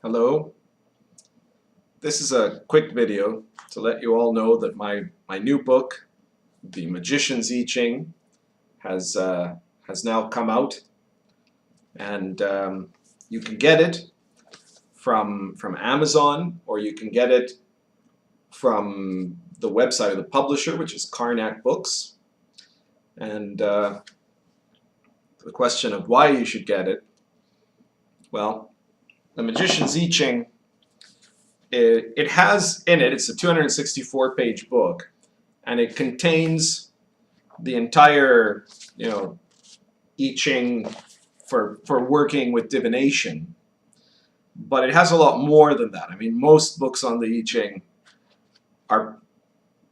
Hello. This is a quick video to let you all know that my new book, The Magician's I Ching, has now come out, and you can get it from Amazon, or you can get it from the website of the publisher, which is Karnak Books. And the question of why you should get it, well, The Magician's I Ching, it has in it, it's a 264-page book, and it contains the entire, I Ching for working with divination. But it has a lot more than that. I mean, most books on the I Ching are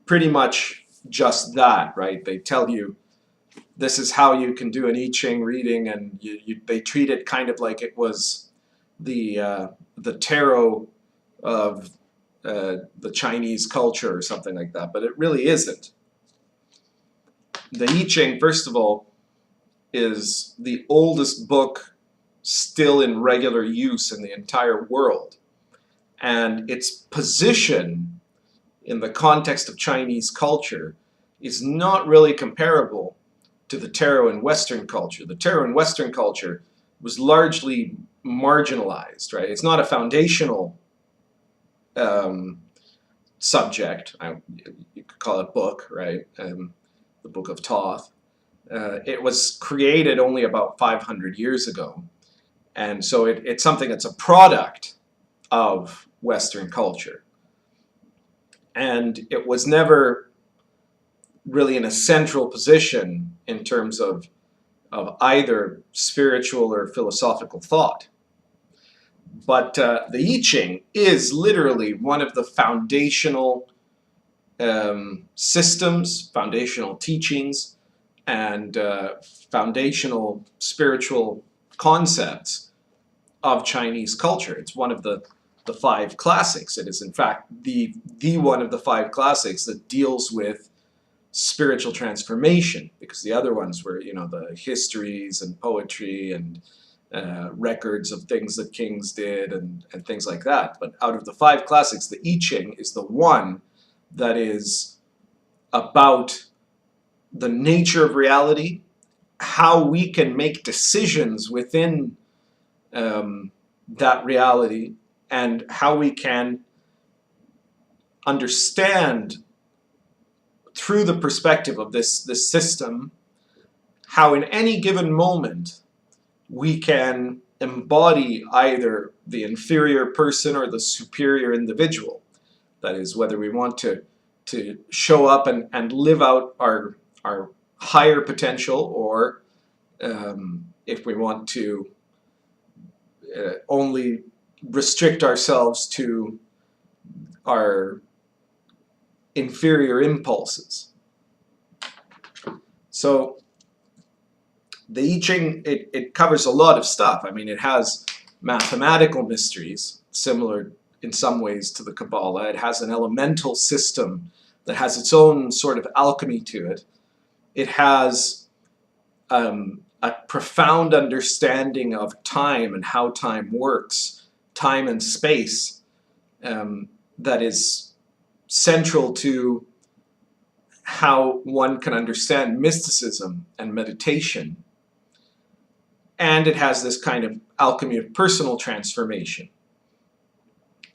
pretty much just that, right? They tell you this is how you can do an I Ching reading, and they treat it kind of like it was the tarot of the Chinese culture or something like that, but it really isn't. The I Ching, first of all, is the oldest book still in regular use in the entire world, and its position in the context of Chinese culture is not really comparable to the tarot in Western culture. The tarot in Western culture was largely marginalized, right? It's not a foundational subject. You could call it book, right? The Book of Thoth. It was created only about 500 years ago, and so it's something that's a product of Western culture, and it was never really in a central position in terms of either spiritual or philosophical thought. But the I Ching is literally one of the foundational systems, foundational teachings, and foundational spiritual concepts of Chinese culture. It's one of the five classics. It is in fact the one of the five classics that deals with spiritual transformation, because the other ones were, the histories and poetry and records of things that kings did and things like that. But out of the five classics, the I Ching is the one that is about the nature of reality, how we can make decisions within that reality, and how we can understand through the perspective of this system how in any given moment we can embody either the inferior person or the superior individual. That is, whether we want to show up and live out our higher potential, or if we want to only restrict ourselves to our inferior impulses. So the I Ching, it covers a lot of stuff. I mean, it has mathematical mysteries, similar in some ways to the Kabbalah. It has an elemental system that has its own sort of alchemy to it. It has a profound understanding of time and how time works, time and space, that is central to how one can understand mysticism and meditation. And it has this kind of alchemy of personal transformation.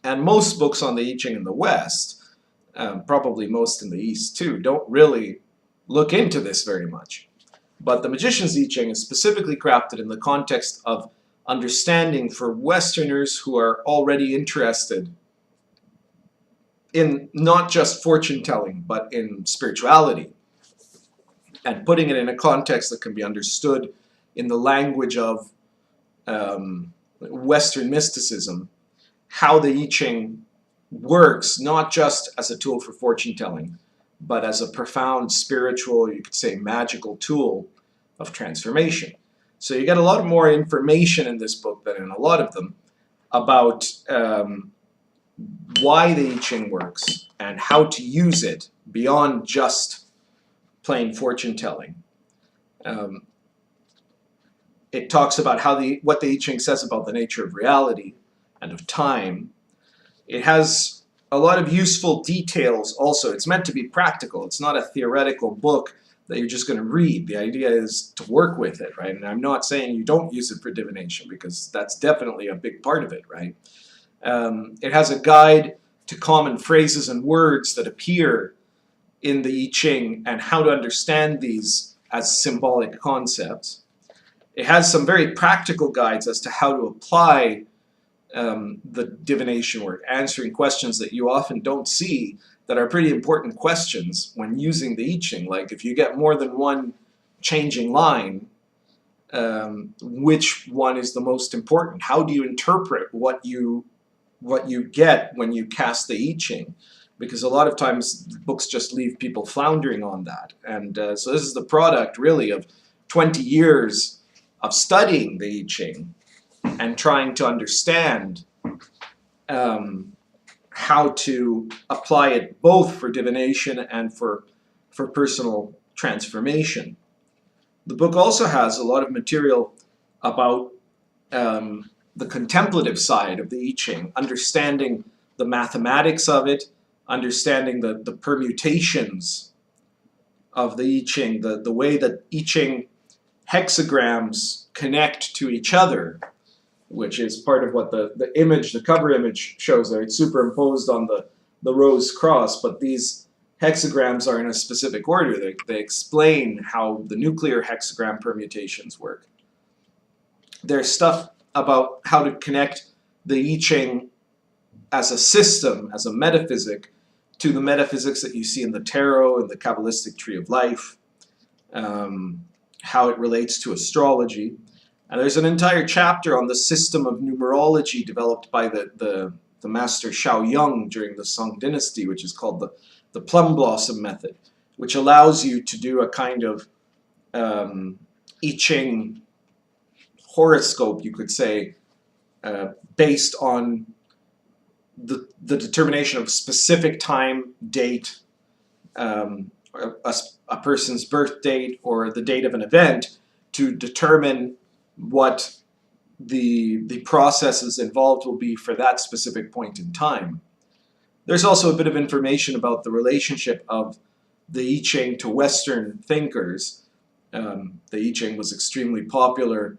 And most books on the I Ching in the West, probably most in the East too, don't really look into this very much. But the Magician's I Ching is specifically crafted in the context of understanding for Westerners who are already interested in not just fortune telling, but in spirituality, and putting it in a context that can be understood in the language of Western mysticism, how the I Ching works not just as a tool for fortune telling, but as a profound spiritual, you could say magical tool of transformation. So you get a lot more information in this book than in a lot of them about why the I Ching works and how to use it beyond just plain fortune telling. It talks about what the I Ching says about the nature of reality, and of time. It has a lot of useful details also. It's meant to be practical. It's not a theoretical book that you're just going to read. The idea is to work with it, right? And I'm not saying you don't use it for divination, because that's definitely a big part of it, right? It has a guide to common phrases and words that appear in the I Ching and how to understand these as symbolic concepts. It has some very practical guides as to how to apply the divination work, answering questions that you often don't see that are pretty important questions when using the I Ching. Like if you get more than one changing line, which one is the most important? How do you interpret what you get when you cast the I Ching? Because a lot of times books just leave people floundering on that. And so this is the product really of 20 years of studying the I Ching and trying to understand how to apply it both for divination and for personal transformation. The book also has a lot of material about the contemplative side of the I Ching, understanding the mathematics of it, understanding the permutations of the I Ching, the way that I Ching hexagrams connect to each other, which is part of what the image, the cover image shows there. It's superimposed on the rose cross, but these hexagrams are in a specific order. They explain how the nuclear hexagram permutations work. There's stuff about how to connect the I Ching as a system, as a metaphysic, to the metaphysics that you see in the tarot and the Kabbalistic tree of life, how it relates to astrology. And there's an entire chapter on the system of numerology developed by the master Shaoyang during the Song dynasty, which is called the plum blossom method, which allows you to do a kind of I Ching horoscope, you could say, based on the determination of a specific time, date, a person's birth date, or the date of an event, to determine what the processes involved will be for that specific point in time. There's also a bit of information about the relationship of the I Ching to Western thinkers. The I Ching was extremely popular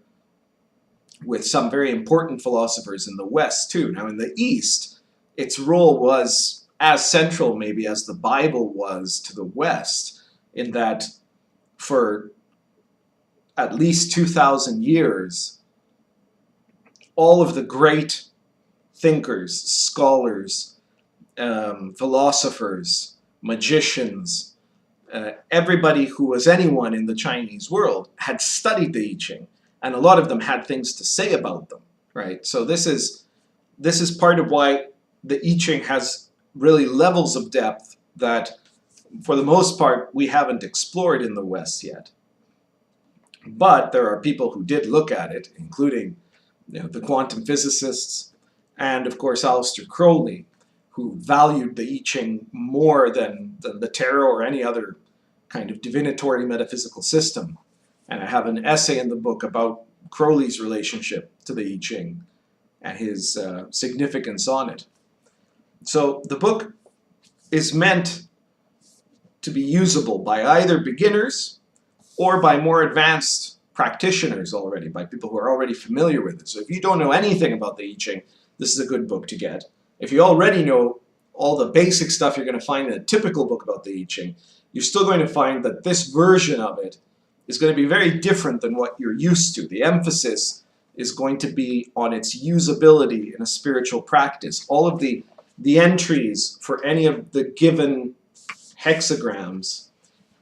with some very important philosophers in the West too. Now in the East, its role was as central maybe as the Bible was to the West, in that for at least 2,000 years, all of the great thinkers, scholars, philosophers, magicians, everybody who was anyone in the Chinese world had studied the I Ching, and a lot of them had things to say about them, right? So this is part of why the I Ching has really levels of depth that, for the most part, we haven't explored in the West yet. But there are people who did look at it, including the quantum physicists, and of course Aleister Crowley, who valued the I Ching more than the tarot or any other kind of divinatory metaphysical system. And I have an essay in the book about Crowley's relationship to the I Ching and his significance on it. So the book is meant to be usable by either beginners or by more advanced practitioners already, by people who are already familiar with it. So if you don't know anything about the I Ching, this is a good book to get. If you already know all the basic stuff you're going to find in a typical book about the I Ching, you're still going to find that this version of it is going to be very different than what you're used to. The emphasis is going to be on its usability in a spiritual practice. All of the entries for any of the given hexagrams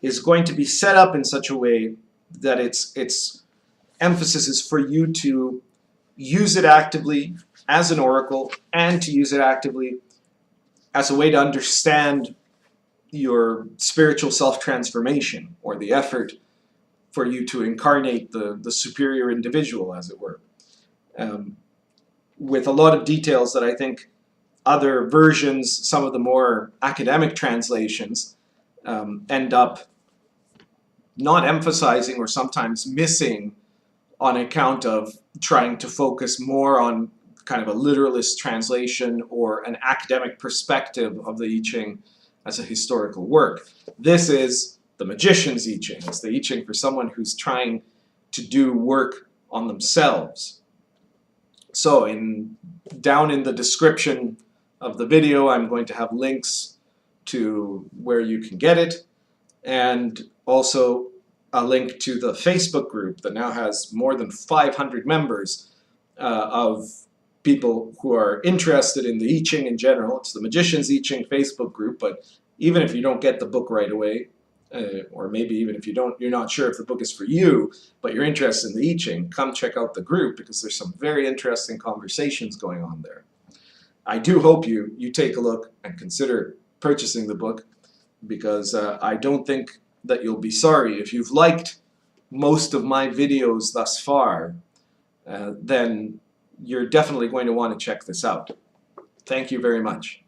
is going to be set up in such a way that its emphasis is for you to use it actively as an oracle, and to use it actively as a way to understand your spiritual self-transformation, or the effort for you to incarnate the superior individual, as it were. With a lot of details that I think other versions, some of the more academic translations, end up not emphasizing or sometimes missing on account of trying to focus more on kind of a literalist translation or an academic perspective of the I Ching as a historical work. This is the magician's I Ching. It's the I Ching for someone who's trying to do work on themselves. So down in the description of the video, I'm going to have links to where you can get it, and also a link to the Facebook group that now has more than 500 members of people who are interested in the I Ching in general. It's the Magician's I Ching Facebook group, but even if you don't get the book right away, or maybe even if you're not sure if the book is for you, but you're interested in the I Ching, come check out the group because there's some very interesting conversations going on there. I do hope you take a look and consider purchasing the book, because I don't think that you'll be sorry. If you've liked most of my videos thus far, then you're definitely going to want to check this out. Thank you very much.